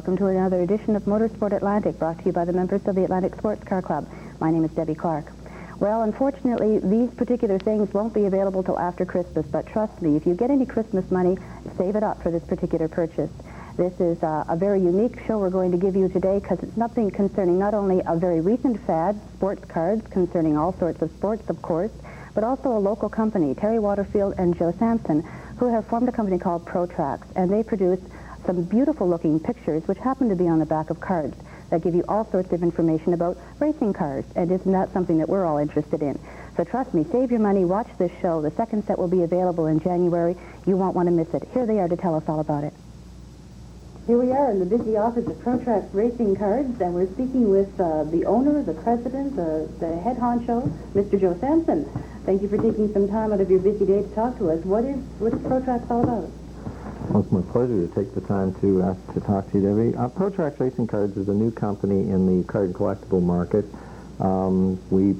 Welcome to another edition of Motorsport Atlantic, brought to you by the members of the Atlantic Sports Car Club. My name is Debbie Clark. Well, unfortunately, these particular things won't be available till after Christmas, but trust me, if you get any Christmas money, save it up for this particular purchase. This is a very unique show we're going to give you today because it's nothing concerning not only a very recent fad, sports cards, concerning all sorts of sports, of course, but also a local company, Terry Waterfield and Joe Sampson, who have formed a company called ProTracs, and they produce some beautiful-looking pictures which happen to be on the back of cards that give you all sorts of information about racing cars, and isn't that something that we're all interested in? So trust me, save your money, watch this show. The second set will be available in January. You won't want to miss it. Here they are to tell us all about it. Here we are in the busy office of ProTracs Racing Cards, and we're speaking with the owner, the president, the head honcho, Mr. Joe Sampson. Thank you for taking some time out of your busy day to talk to us. What is ProTracs all about? Well, it's my pleasure to take the time to talk to you, Debbie. ProTracs Racing Cards is a new company in the card and collectible market. We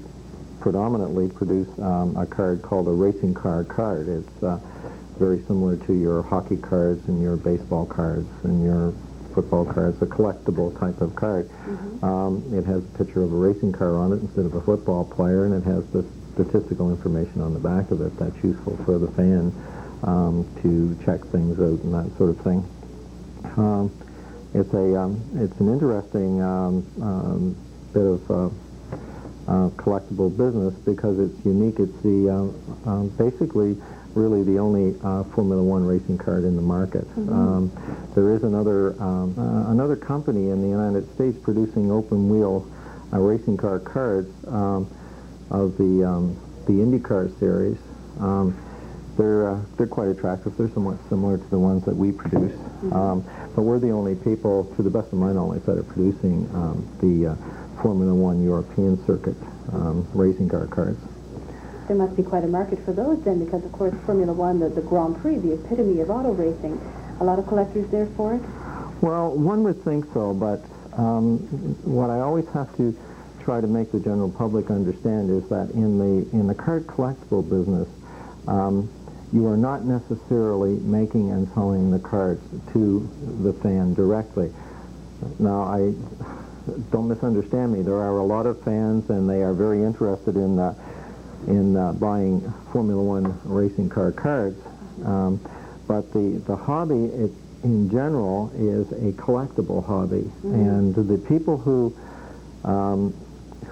predominantly produce a card called a racing car card. It's very similar to your hockey cards and your baseball cards and your football cards, a collectible type of card. Mm-hmm. It has a picture of a racing car on it instead of a football player, and it has the statistical information on the back of it that's useful for the fan to check things out and that sort of thing. It's an interesting bit of collectible business because it's unique. It's the basically really the only Formula One racing card in the market. Mm-hmm. There is another company in the United States producing open wheel racing car cards of the IndyCar series. They're quite attractive. They're somewhat similar to the ones that we produce. Mm-hmm. But we're the only people, to the best of my knowledge, that are producing the Formula One European circuit racing car cards. There must be quite a market for those then, because of course Formula One, the Grand Prix, the epitome of auto racing, a lot of collectors there for it? Well, one would think so, but what I always have to try to make the general public understand is that in the card collectible business, you are not necessarily making and selling the cards to the fan directly. Now, don't misunderstand me. There are a lot of fans, and they are very interested in buying Formula One racing car cards. But the hobby, in general, is a collectible hobby. Mm-hmm. And the people who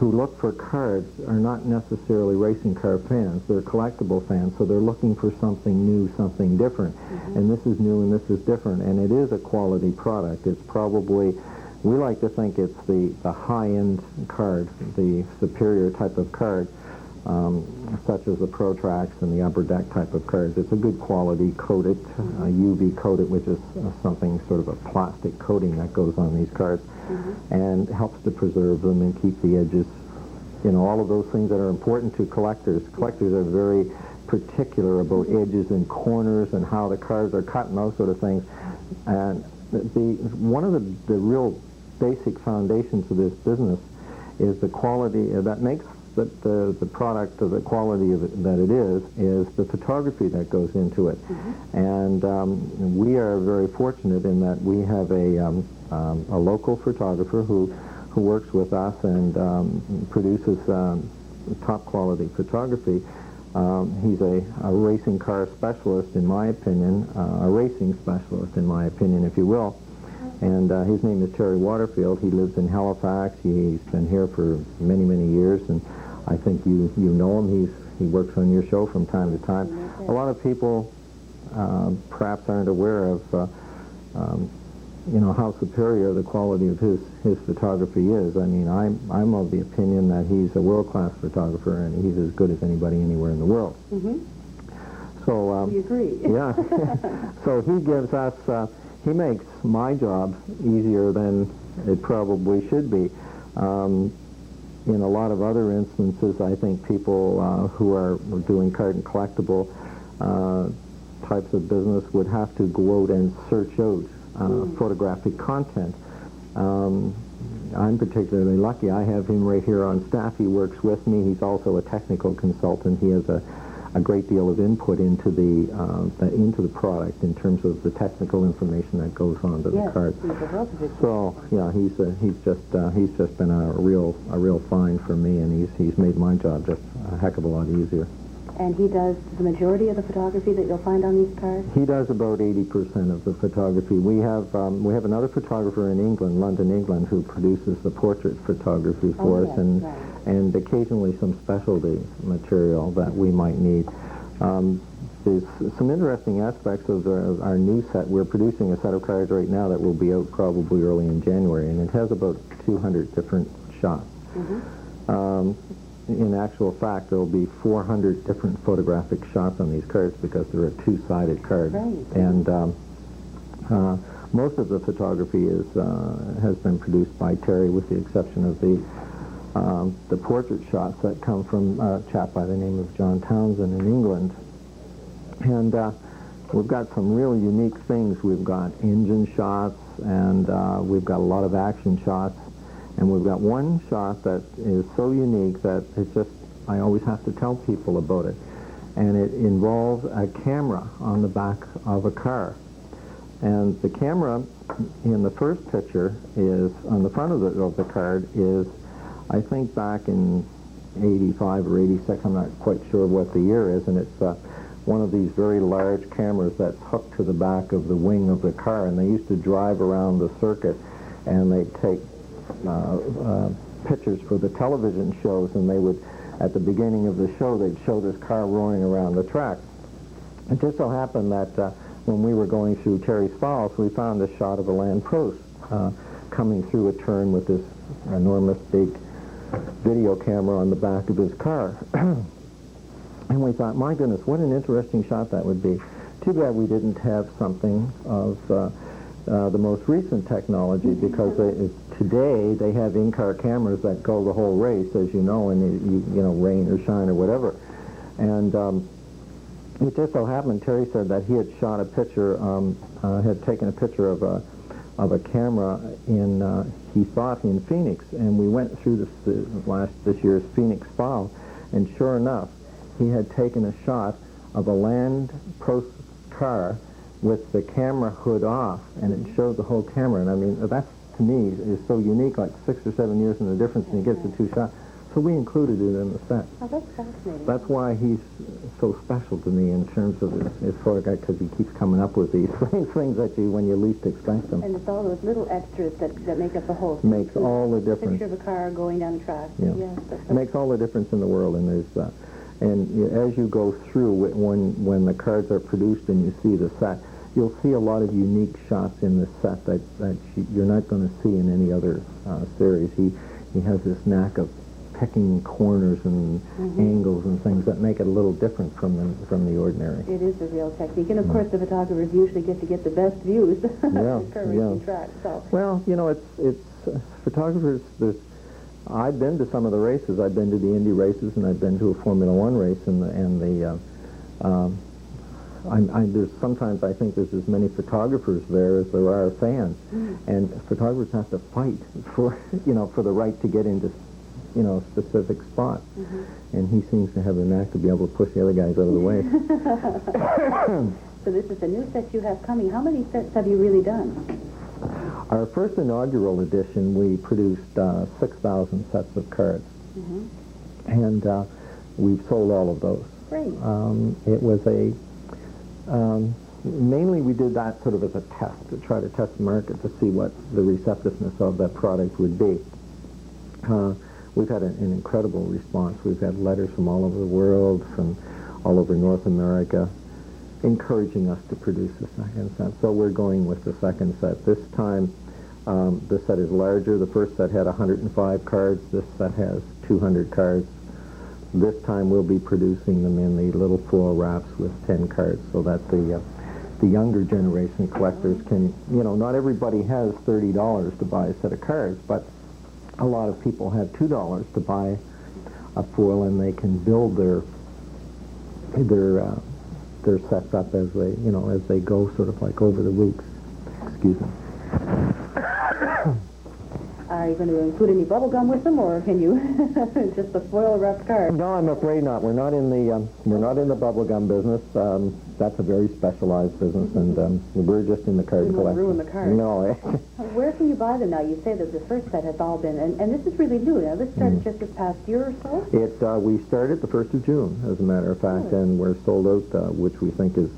look for cards are not necessarily racing car fans. They're collectible fans, so they're looking for something new, something different. Mm-hmm. And this is new and this is different, and it is a quality product. It's probably, we like to think it's the high-end card, the superior type of card, such as the ProTracs and the upper deck type of cards. It's a good quality coated, UV coated, which is something sort of a plastic coating that goes on these cards. Mm-hmm. And helps to preserve them and keep the edges, all of those things that are important to collectors. Collectors are very particular about edges and corners and how the cards are cut and those sort of things. And one of the real basic foundations of this business is the quality that makes the product of the quality of it, that it is the photography that goes into it. Mm-hmm. And we are very fortunate in that we have a local photographer who works with us and produces top quality photography. He's a racing car specialist, in my opinion, a racing specialist, in my opinion, if you will. And his name is Terry Waterfield. He lives in Halifax. He's been here for many, many years, and I think you know him. He works on your show from time to time. Okay. A lot of people perhaps aren't aware of how superior the quality of his photography is. I mean, I'm of the opinion that he's a world-class photographer, and he's as good as anybody anywhere in the world. Mm-hmm. So we agree. Yeah. So he gives us. He makes my job easier than it probably should be. In a lot of other instances, I think people who are doing card and collectible types of business would have to go out and search out photographic content. I'm particularly lucky. I have him right here on staff. He works with me. He's also a technical consultant. He has a a great deal of input into the product in terms of the technical information that goes onto the card. So yeah, he's just been a real find for me, and he's made my job just a heck of a lot easier. And he does the majority of the photography that you'll find on these cards? He does about 80% of the photography. We have another photographer in England, London, England, who produces the portrait photography for us, and occasionally some specialty material that we might need. There's some interesting aspects of our new set. We're producing a set of cards right now that will be out probably early in January, and it has about 200 different shots. In actual fact, there will be 400 different photographic shots on these cards because they're a two-sided card. And most of the photography has been produced by Terry, with the exception of the portrait shots that come from a chap by the name of John Townsend in England. And we've got some really unique things. We've got engine shots, and we've got a lot of action shots. And we've got one shot that is so unique that it's just, I always have to tell people about it. And it involves a camera on the back of a car. And the camera in the first picture is, on the front of the card, is, I think back in 85 or 86, I'm not quite sure what the year is, and it's one of these very large cameras that's hooked to the back of the wing of the car. And they used to drive around the circuit, and they'd take pictures for the television shows, and they would, at the beginning of the show, they'd show this car roaring around the track. It just so happened that when we were going through Terry's Falls, we found a shot of a Land Prost coming through a turn with this enormous big video camera on the back of his car. And we thought, my goodness, what an interesting shot that would be. Too bad we didn't have something of the most recent technology, because today they have in-car cameras that go the whole race, as you know, and you know, rain or shine or whatever. And it just so happened, Terry said that he had shot a picture, had taken a picture of a camera in, he thought, in Phoenix, and we went through this year's Phoenix Fall, and sure enough, he had taken a shot of a Land Prost car with the camera hood off, and it showed the whole camera. And I mean, that's, to me, is so unique, like 6 or 7 years in the difference, and he gets the two shots. So we included it in the set. Oh, that's fascinating. That's why he's so special to me in terms of his photograph, because he keeps coming up with these things that you, when you least expect them. And it's all those little extras that make up the whole thing. Makes all the difference. Picture of a car going down the track. Yeah. Yes, It makes all the difference in the world, and there's, and as you go through, when the cards are produced and you see the set, you'll see a lot of unique shots in the set that you're not going to see in any other series. He has this knack of picking corners and angles and things that make it a little different from the ordinary. It is a real technique, and of course the photographers usually get to get the best views of racing tracks. So. Well, you know, it's photographers. I've been to some of the races. I've been to the Indy races, and I've been to a Formula One race, there's sometimes I think there's as many photographers there as there are fans, and photographers have to fight for the right to get into specific spots, and he seems to have the knack to be able to push the other guys out of the way. So this is a new set you have coming. How many sets have you really done? Our first inaugural edition, we produced 6,000 sets of cards, and we've sold all of those. Great. It was mainly we did that sort of as a test, to try to test the market to see what the receptiveness of that product would be. We've had an incredible response. We've had letters from all over the world, from all over North America, encouraging us to produce a second set. So we're going with the second set. This time, the set is larger. The first set had 105 cards. This set has 200 cards. This time we'll be producing them in the little foil wraps with 10 cards, so that the younger generation collectors can, not everybody has $30 to buy a set of cards, but a lot of people have $2 to buy a foil, and they can build their sets up as they go, sort of like over the weeks. Excuse me. Are you going to include any bubble gum with them, or can you just the foil-wrapped card? No, I'm afraid not. We're not in the bubble gum business. That's a very specialized business, and we're just in the card You don't collection. ruin the card. No. Where can you buy them now? You say that the first set has all been, and this is really new. Now, this started just this past year or so? We started the 1st of June, as a matter of fact, and we're sold out, which we think is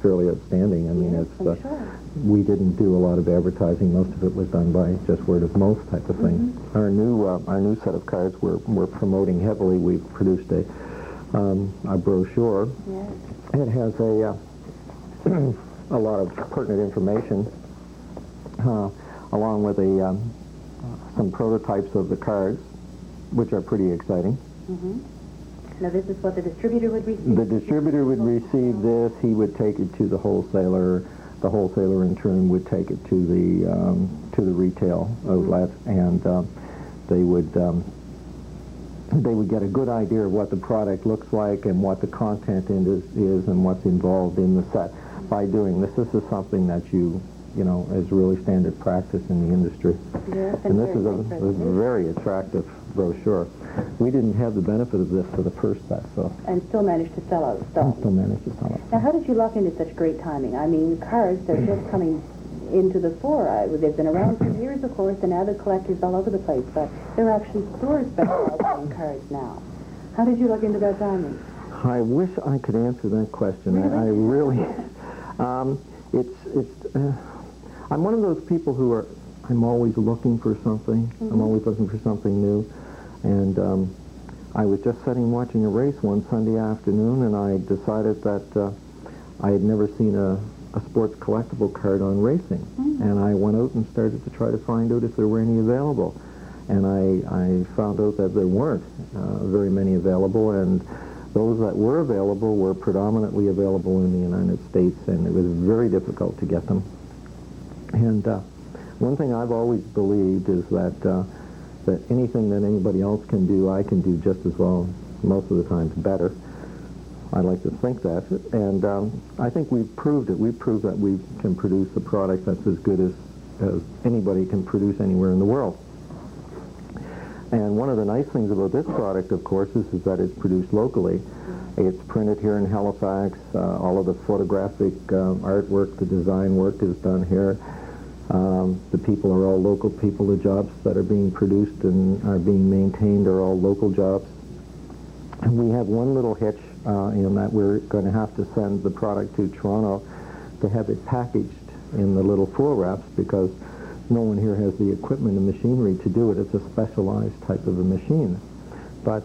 fairly outstanding. I mean, Yes, it's I'm sure. we didn't do a lot of advertising. Most of it was done by just word of mouth type of thing. Our new set of cards we're promoting heavily. We've produced a brochure. Yes. It has a lot of pertinent information, along with some prototypes of the cards, which are pretty exciting. Now, this is what the distributor would receive? The distributor would receive this. He would take it to the wholesaler. The wholesaler, in turn, would take it to the retail outlet, and they would get a good idea of what the product looks like and what the content is and what's involved in the set. By doing this, this is something that is really standard practice in the industry. Yes, And this is a very attractive brochure. We didn't have the benefit of this for the first set, so. And still managed to sell out stuff. Still managed to sell it. Now, how did you lock into such great timing? I mean, cards, they're just coming into the fore. They've been around for years, of course, and avid collectors all over the place, but there are actually stores specializing in cards now. How did you look into that timing? I wish I could answer that question. Really? I really, I'm one of those people I'm always looking for something. I'm always looking for something new. And I was just sitting watching a race one Sunday afternoon, and I decided that I had never seen a sports collectible card on racing. And I went out and started to try to find out if there were any available. And I found out that there weren't very many available, and those that were available were predominantly available in the United States, and it was very difficult to get them. And one thing I've always believed is that anything that anybody else can do, I can do just as well, most of the times better. I like to think that, and I think we've proved it. We've proved that we can produce a product that's as good as anybody can produce anywhere in the world. And one of the nice things about this product, of course, is that it's produced locally. It's printed here in Halifax. All of the photographic artwork, the design work is done here. The people are all local people. The jobs that are being produced and are being maintained are all local jobs. And we have one little hitch in that we're going to have to send the product to Toronto to have it packaged in the little foil wraps, because no one here has the equipment and machinery to do it. It's a specialized type of a machine. But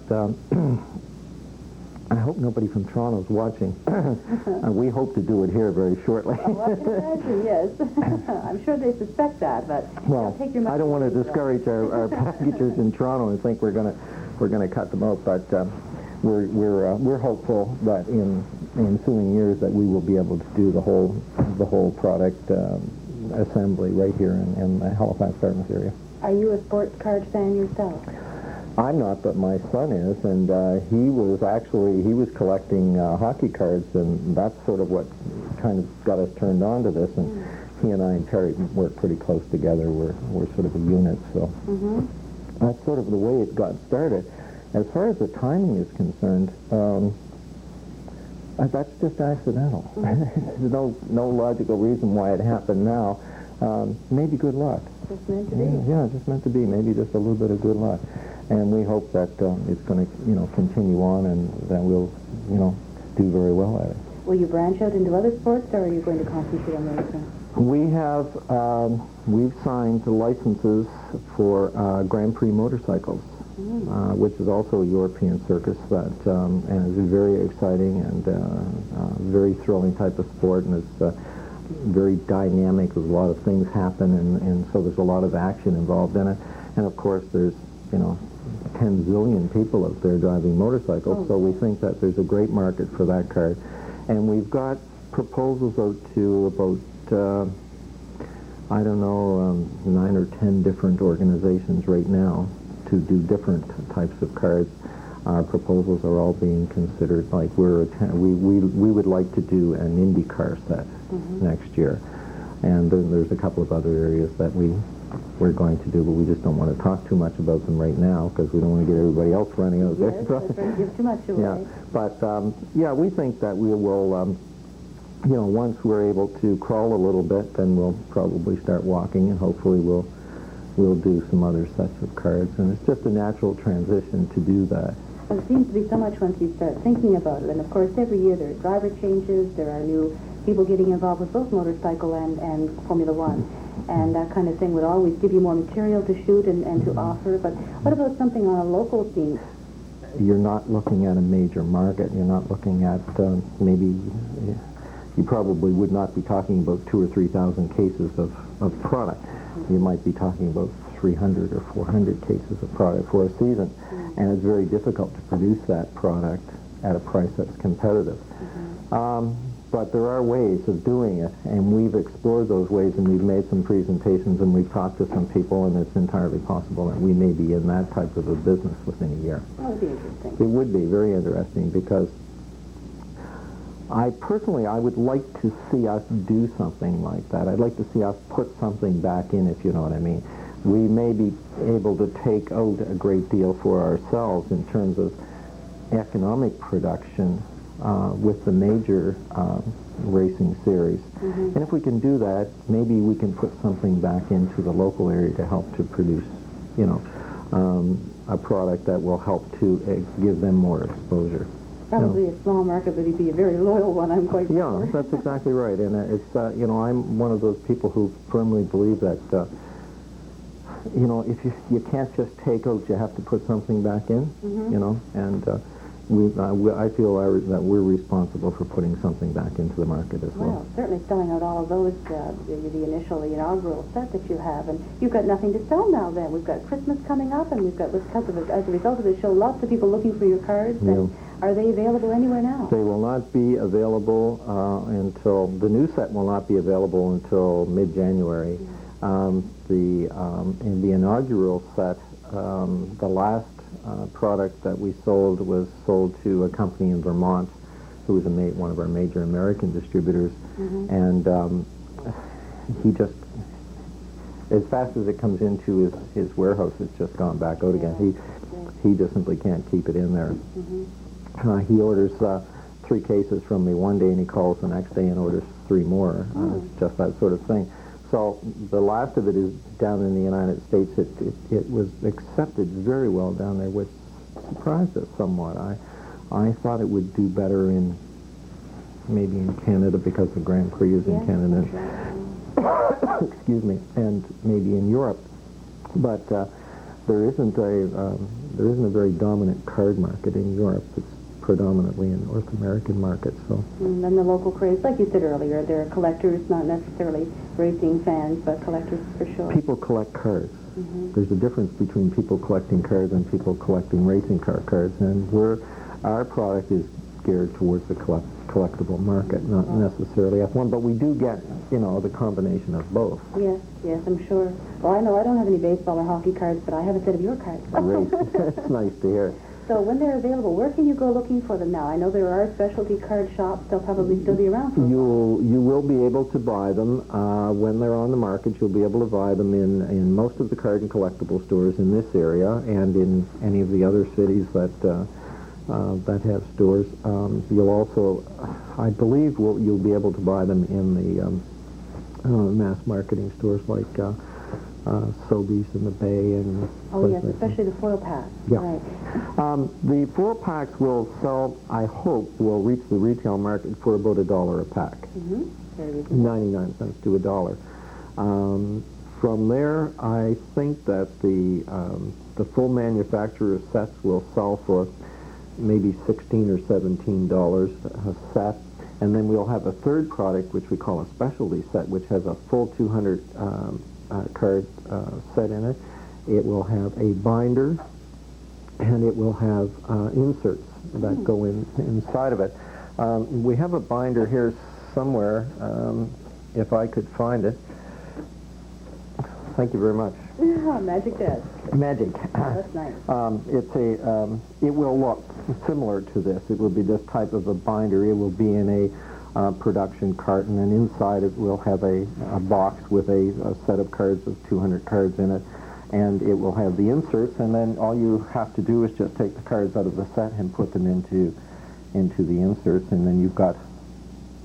I hope nobody from Toronto's watching. We hope to do it here very shortly. Oh, I can imagine, yes. I'm sure they suspect that, but well, take your I don't want to discourage our packagers in Toronto and think we're going to cut them out, but we're hopeful that in ensuing years that we will be able to do the whole product assembly right here in the Halifax, Dartmouth area. Are you a sports card fan yourself? I'm not, but my son is, and he was collecting hockey cards, and that's sort of what kind of got us turned on to this. And he and I and Terry work pretty close together. We're sort of a unit, so that's sort of the way it got started. As far as the timing is concerned, that's just accidental. There's no logical reason why it happened now. Maybe good luck. Just meant to be. Yeah, just meant to be. Maybe just a little bit of good luck. And we hope that it's going to, continue on, and that we'll, do very well at it. Will you branch out into other sports, or are you going to concentrate on racing? We've signed the licenses for Grand Prix motorcycles, which is also a European circus that and is very exciting and very thrilling type of sport, and it's very dynamic. There's a lot of things happen, and so there's a lot of action involved in it. And of course, there's 10 zillion people out there driving motorcycles, so we think that there's a great market for that card. And we've got proposals out to about, 9 or 10 different organizations right now to do different types of cards. Our proposals are all being considered. Like we would like to do an IndyCar set next year, and then there's a couple of other areas that we we're going to do, but we just don't want to talk too much about them right now because we don't want to get everybody else running out there. Yes, that's right. Give too much away. Yeah, but yeah, we think that we will, you know, once we're able to crawl a little bit, then we'll probably start walking, and hopefully we'll do some other sets of cards, and it's just a natural transition to do that. Well, it seems to be so much once you start thinking about it, and of course every year there are driver changes, there are new people getting involved with both motorcycle and Formula One, and that kind of thing would always give you more material to shoot and to offer. But what about something on a local scene? You're not looking at a major market. You're not looking at maybe, you probably would not be talking about 2,000 or 3,000 cases of product. You might be talking about 300 or 400 cases of product for a season, and it's very difficult to produce that product at a price that's competitive. But there are ways of doing it, and we've explored those ways, and we've made some presentations, and we've talked to some people, and it's entirely possible that we may be in that type of a business within a year. That would be interesting. It would be very interesting, because I would like to see us do something like that. I'd like to see us put something back in, if you know what I mean. We may be able to take out a great deal for ourselves in terms of economic production with the major racing series. And if we can do that, maybe we can put something back into the local area to help to produce, you know, a product that will help to give them more exposure. Probably a small market, but it'd be a very loyal one, I'm quite sure. Yeah, that's exactly right. And it's, you know, I'm one of those people who firmly believe that, you know, if you can't just take out, you have to put something back in, you know, and I feel that we're responsible for putting something back into the market as well. Well, certainly selling out all of those, the initial, the inaugural set that you have, and you've got nothing to sell now then. We've got Christmas coming up, and we've got, as a result of the show, lots of people looking for your cards. And are they available anywhere now? They will not be available until, the new set will not be available until mid-January. In the inaugural set, the last product that we sold was sold to a company in Vermont who was one of our major American distributors, and he just, as fast as it comes into his warehouse, it's just gone back out again. He just simply can't keep it in there. He orders 3 cases from me one day, and he calls the next day and orders 3 more. It's just that sort of thing. So the last of it is down in the United States. It was accepted very well down there, which surprised us somewhat. I thought it would do better maybe in Canada, because the Grand Prix is in Canada. Excuse me, and maybe in Europe. But there isn't a very dominant card market in Europe. It's predominantly in North American markets. So. And then the local craze, like you said earlier, there are collectors, not necessarily racing fans, but collectors for sure. People collect cards. There's a difference between people collecting cards and people collecting racing car cards, and our product is geared towards the collectible market, not necessarily F1, but we do get, you know, the combination of both. Yes, I'm sure. Well, I know I don't have any baseball or hockey cards, but I have a set of your cards. Great. That's nice to hear. So when they're available, where can you go looking for them now? I know there are specialty card shops. They'll probably still be around for a while. You will be able to buy them when they're on the market. You'll be able to buy them in most of the card and collectible stores in this area, and in any of the other cities that have stores. You'll also, I believe, you'll be able to buy them in the mass marketing stores like Sobeys in the Bay and... Oh, yes, especially the foil packs. Yeah. Right. The foil packs will sell, I hope, will reach the retail market for about $1 a pack. Very reasonable. 99 cents to $1. From there, I think that the full manufacturer sets will sell for maybe $16 or $17 a set. And then we'll have a third product, which we call a specialty set, which has a full 200 card set in it. It will have a binder, and it will have inserts that go inside of it. We have a binder here somewhere, if I could find it. Thank you very much. Magic desk. Magic. That's nice. It will look similar to this. It will be this type of a binder. It will be in production carton, and inside it will have a box with a set of cards of 200 cards in it, and it will have the inserts, and then all you have to do is just take the cards out of the set and put them into the inserts, and then you've got,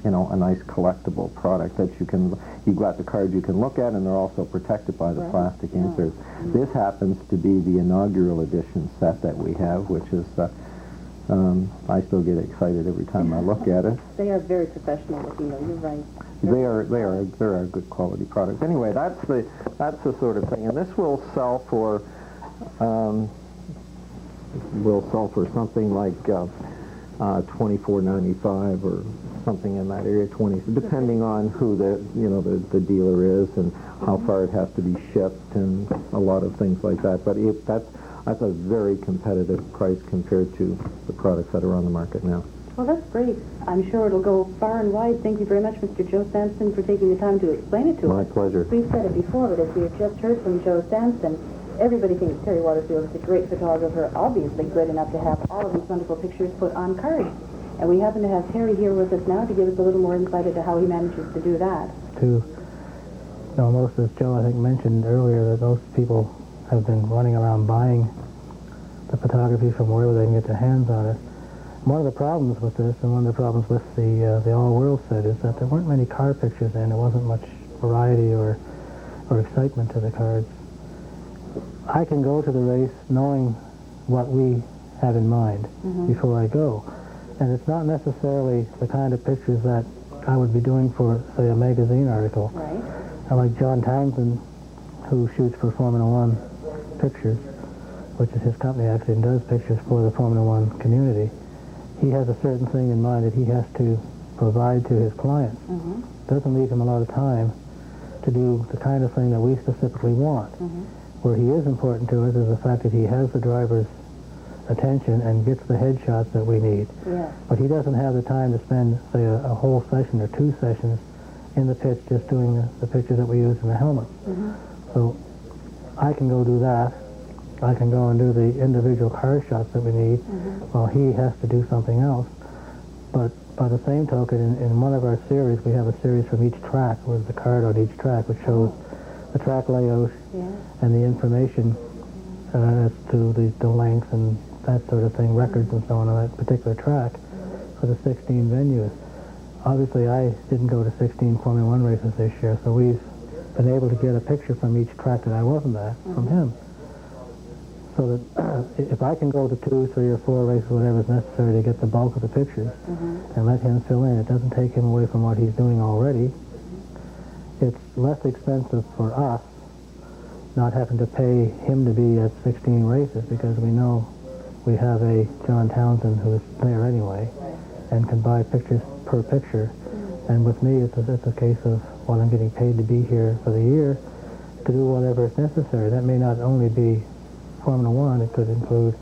you know, a nice collectible product that you've got the cards you can look at, and they're also protected by the plastic inserts. This happens to be the inaugural edition set that we have, which is, I still get excited every time I look at it. They are very professional looking, though. You're right. They're a good quality product. Anyway, that's the sort of thing, and this will sell for something like $24.95 or something in that area, 20, depending on who the dealer is and how far it has to be shipped and a lot of things like that. But that's a very competitive price compared to the products that are on the market now. Well, that's great. I'm sure it'll go far and wide. Thank you very much, Mr. Joe Sampson, for taking the time to explain it to us. My pleasure. We've said it before, but as we have just heard from Joe Sampson, everybody thinks Terry Waterfield is a great photographer, obviously good enough to have all of these wonderful pictures put on cards. And we happen to have Terry here with us now to give us a little more insight into how he manages to do that. Most, as Joe, I think, mentioned earlier, that most people have been running around buying the photography from wherever they can get their hands on it. One of the problems with this, and one of the problems with the all-world set, is that there weren't many car pictures in. There wasn't much variety or excitement to the cards. I can go to the race knowing what we have in mind before I go. And it's not necessarily the kind of pictures that I would be doing for, say, a magazine article. Right. I like John Townsend, who shoots for Formula One pictures, which is his company actually, and does pictures for the Formula One community. He has a certain thing in mind that he has to provide to his clients. Doesn't leave him a lot of time to do the kind of thing that we specifically want. Where he is important to us is the fact that he has the driver's attention and gets the headshots that we need. Yeah. But he doesn't have the time to spend, say, a whole session or 2 sessions in the pits just doing the pictures that we use in the helmet. So I can go do that. I can go and do the individual car shots that we need while he has to do something else. But by the same token, in one of our series, we have a series from each track with the card on each track, which shows the track layout and the information as to the length and that sort of thing, records and so on that particular track for the 16 venues. Obviously, I didn't go to 16 Formula One races this year, so we've been able to get a picture from each track that I wasn't at from him. So that if I can go to 2, 3, or 4 races, whatever is necessary to get the bulk of the pictures and let him fill in, it doesn't take him away from what he's doing already. It's less expensive for us not having to pay him to be at 16 races because we know we have a John Townsend who's there anyway and can buy pictures per picture. And with me, it's a case of, well, I'm getting paid to be here for the year to do whatever is necessary. That may not only be Formula One. It could include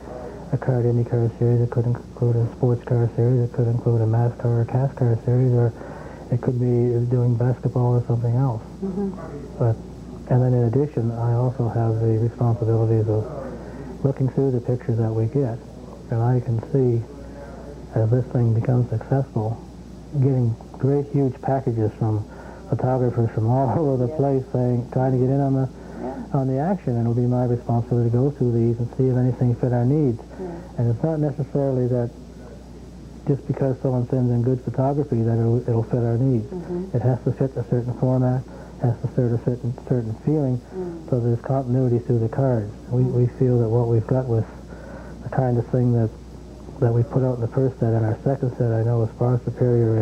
a kart IndyCar series. It could include a sports car series. It could include a NASCAR or CAS car series, or it could be doing basketball or something else. And then in addition, I also have the responsibilities of looking through the pictures that we get. And I can see, as this thing becomes successful, getting great huge packages from photographers from all over the place trying to get in on the action, and it'll be my responsibility to go through these and see if anything fit our needs. And it's not necessarily that just because someone sends in good photography that it'll fit our needs. It has to fit a certain format, has to fit a certain feeling, so there's continuity through the cards. We feel that what we've got with the kind of thing that we put out in the first set and our second set, I know, is far superior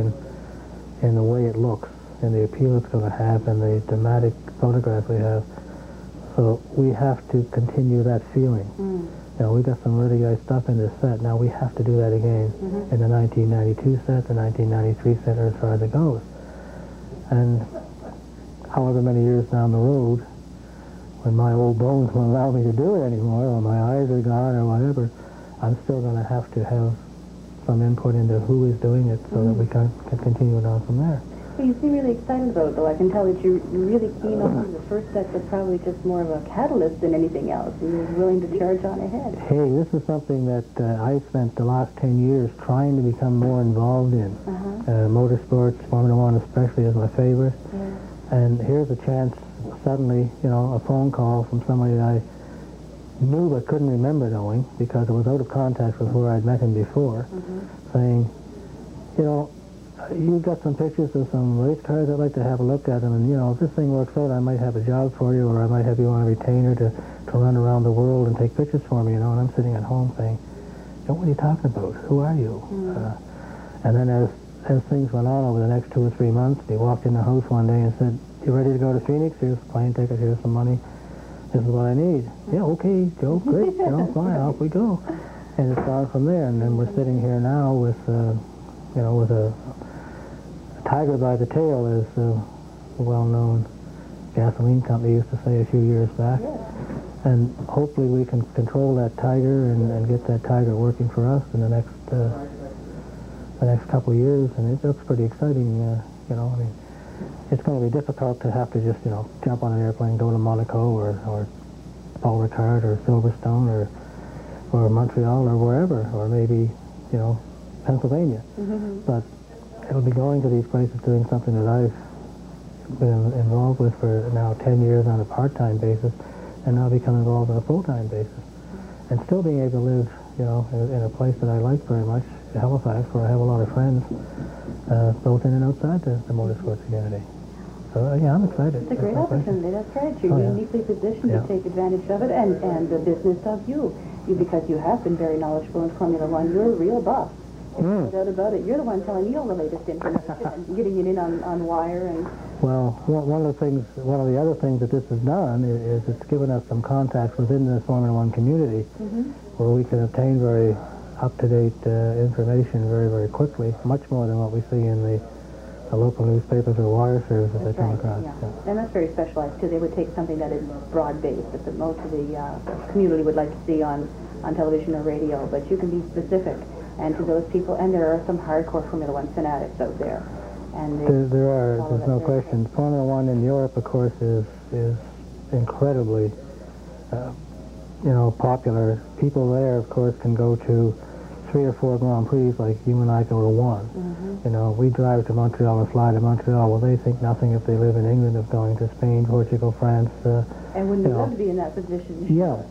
in the way it looks and the appeal it's going to have and the dramatic photographs we have. So we have to continue that feeling. We've got some really nice stuff in this set. Now we have to do that again in the 1992 set, the 1993 set, or as far as it goes. And however many years down the road, when my old bones won't allow me to do it anymore, or my eyes are gone, or whatever, I'm still going to have some input into who is doing it so that we can continue it on from there. Well, you seem really excited about it, though. I can tell that you're really keen on the first set was probably just more of a catalyst than anything else. You're willing to charge on ahead. Hey, this is something that I spent the last 10 years trying to become more involved in. Motorsports, Formula One especially, is my favorite. Yeah. And here's a chance, suddenly, you know, a phone call from somebody that I knew but couldn't remember knowing because I was out of contact with where I'd met him before, saying, you know, you've got some pictures of some race cars. I'd like to have a look at them, and, you know, if this thing works out, I might have a job for you, or I might have you on a retainer to run around the world and take pictures for me, you know. And I'm sitting at home saying, what are you talking about? Who are you? And then as things went on over the next 2 or 3 months, he walked in the house one day and said, you ready to go to Phoenix? Here's the plane ticket, here's some money. This is what I need. Yeah, okay, Joe, great, you know, fine, off we go. And it's gone from there. And then we're sitting here now with, you know, with a tiger by the tail, as a well-known gasoline company used to say a few years back. And hopefully we can control that tiger and get that tiger working for us in the next couple of years. And it looks pretty exciting, you know. I mean, it's going to be difficult to have to just, you know, jump on an airplane, go to Monaco or Paul Ricard or Silverstone or Montreal or wherever, or maybe, you know, Pennsylvania. But it'll be going to these places doing something that I've been involved with for now 10 years on a part-time basis, and now become involved on a full-time basis. And still being able to live, you know, in a place that I like very much, Halifax, where I have a lot of friends, both in and outside the motorsports community. So, yeah, I'm excited. It's a great opportunity, that's right. You're uniquely positioned to take advantage of it, and the business of you, because you have been very knowledgeable in Formula One. You're a real buff. No doubt about it. You're the one telling me all the latest information and getting it in on wire. And well, one of the other things that this has done is it's given us some contacts within the Formula One community where we can obtain very up-to-date information very, very quickly, much more than what we see in the local newspapers or wire services that come across. Yeah. And that's very specialized, too. They would take something that is broad-based that most of the community would like to see on television or radio, but you can be specific. And to those people, and there are some hardcore Formula One fanatics out there. And there's no question. Formula One in Europe, of course, is incredibly, you know, popular. People there, of course, can go to 3 or 4 Grand Prix like you and I go to one. You know, we drive to Montreal and fly to Montreal. Well, they think nothing if they live in England of going to Spain, Portugal, France. And wouldn't you love to be in that position? Yeah,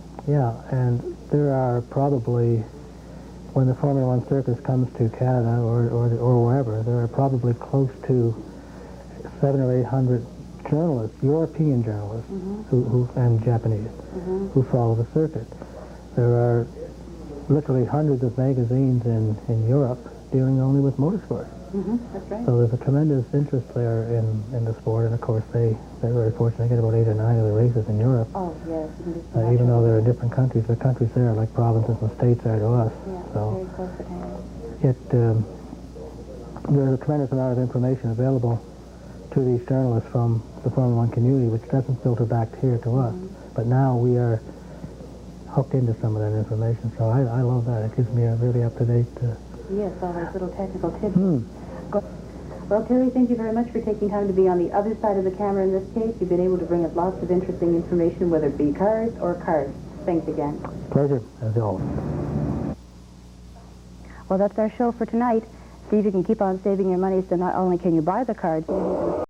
and there are probably, when the Formula One circus comes to Canada or wherever, there are probably close to 700 or 800 journalists, European journalists, who and Japanese, who follow the circuit. There are literally hundreds of magazines in Europe dealing only with motorsport. That's right. So there's a tremendous interest there in the sport, and of course they're very fortunate to get about 8 or 9 of the races in Europe. Oh, yes. Even though they're in different countries, the countries there are like provinces and states are to us. Yeah, so very close at hand. There's a tremendous amount of information available to these journalists from the Formula One community, which doesn't filter back here to us. But now we are hooked into some of that information, so I love that. It gives me a really up-to-date... Yes, all those little technical tips. Well, Terry, thank you very much for taking time to be on the other side of the camera in this case. You've been able to bring us lots of interesting information, whether it be cars or cards. Thanks again. Pleasure, as always. Well, that's our show for tonight. See if you can keep on saving your money so not only can you buy the cards,